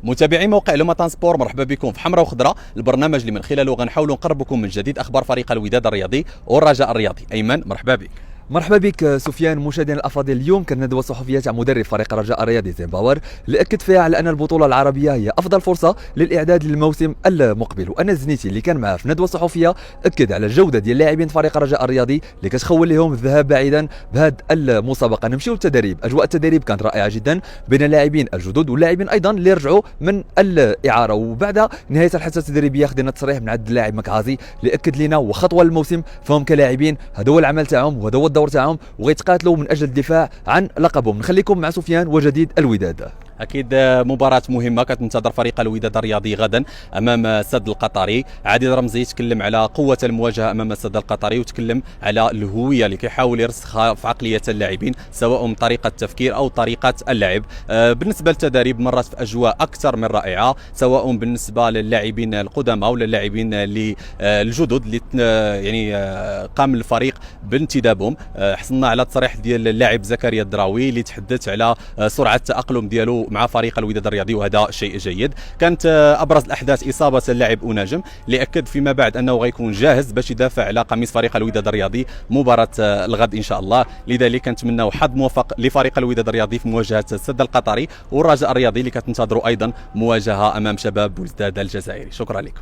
متابعي موقع لوماتان سبور، مرحبا بكم في حمراء وخضراء، البرنامج اللي من خلاله غنحاولوا نقربكم من جديد اخبار فريق الوداد الرياضي والرجاء الرياضي. ايمن مرحبا بك. مرحبا بك سفيان. مشاهدينا الافاضل، اليوم كانت ندوه صحفيه تاع مدرب فريق الرجاء الرياضي زين باور اللي اكد فيها على ان البطوله العربيه هي افضل فرصه للاعداد للموسم المقبل. وانا الزنيتي اللي كان معاه في ندوه صحفيه اكد على الجوده ديال لاعبين فريق الرجاء الرياضي اللي كتخول لهم الذهاب بعيدا بهذه المسابقه. نمشيو للتدريب. اجواء التدريب كانت رائعه جدا بين اللاعبين الجدد واللاعبين ايضا اللي رجعوا من الاعاره. وبعد نهايه الحصه التدريبيه خدينا تصريح من عند اللاعب مكعازي اللي اكد لنا وخطوه للموسم فهم كلاعبين هذا هو العمل تاعهم وهذا هو الدور تاعهم وغيتقاتلوا من اجل الدفاع عن لقبهم. نخليكم مع سفيان وجديد الوداد. اكيد مباراه مهمه كتنتظر فريق الوداد الرياضي غدا امام السد القطري. عادل رمزي تكلم على قوه المواجهه امام السد القطري وتكلم على الهويه اللي كيحاول يرسخها في عقليه اللاعبين سواء من طريقه التفكير او طريقه اللعب. بالنسبه للتدريب مرات في اجواء اكثر من رائعه سواء بالنسبه للاعبين القدماء ولا اللاعبين اللي الجدد اللي يعني قام الفريق بانتدابهم. حصلنا على تصريح ديال اللاعب زكريا الدراوي اللي تحدث على سرعه التاقلم ديالو مع فريق الوداد الرياضي وهذا شيء جيد. كانت ابرز الاحداث اصابه اللاعب أناجم اللي اكد فيما بعد انه غيكون جاهز باش يدافع على قميص فريق الوداد الرياضي مباراه الغد ان شاء الله. لذلك كنتمناو حظ موفق لفريق الوداد الرياضي في مواجهه السد القطري والرجاء الرياضي اللي كتنتظروا ايضا مواجهه امام شباب بلوزداد الجزائري. شكرا لكم.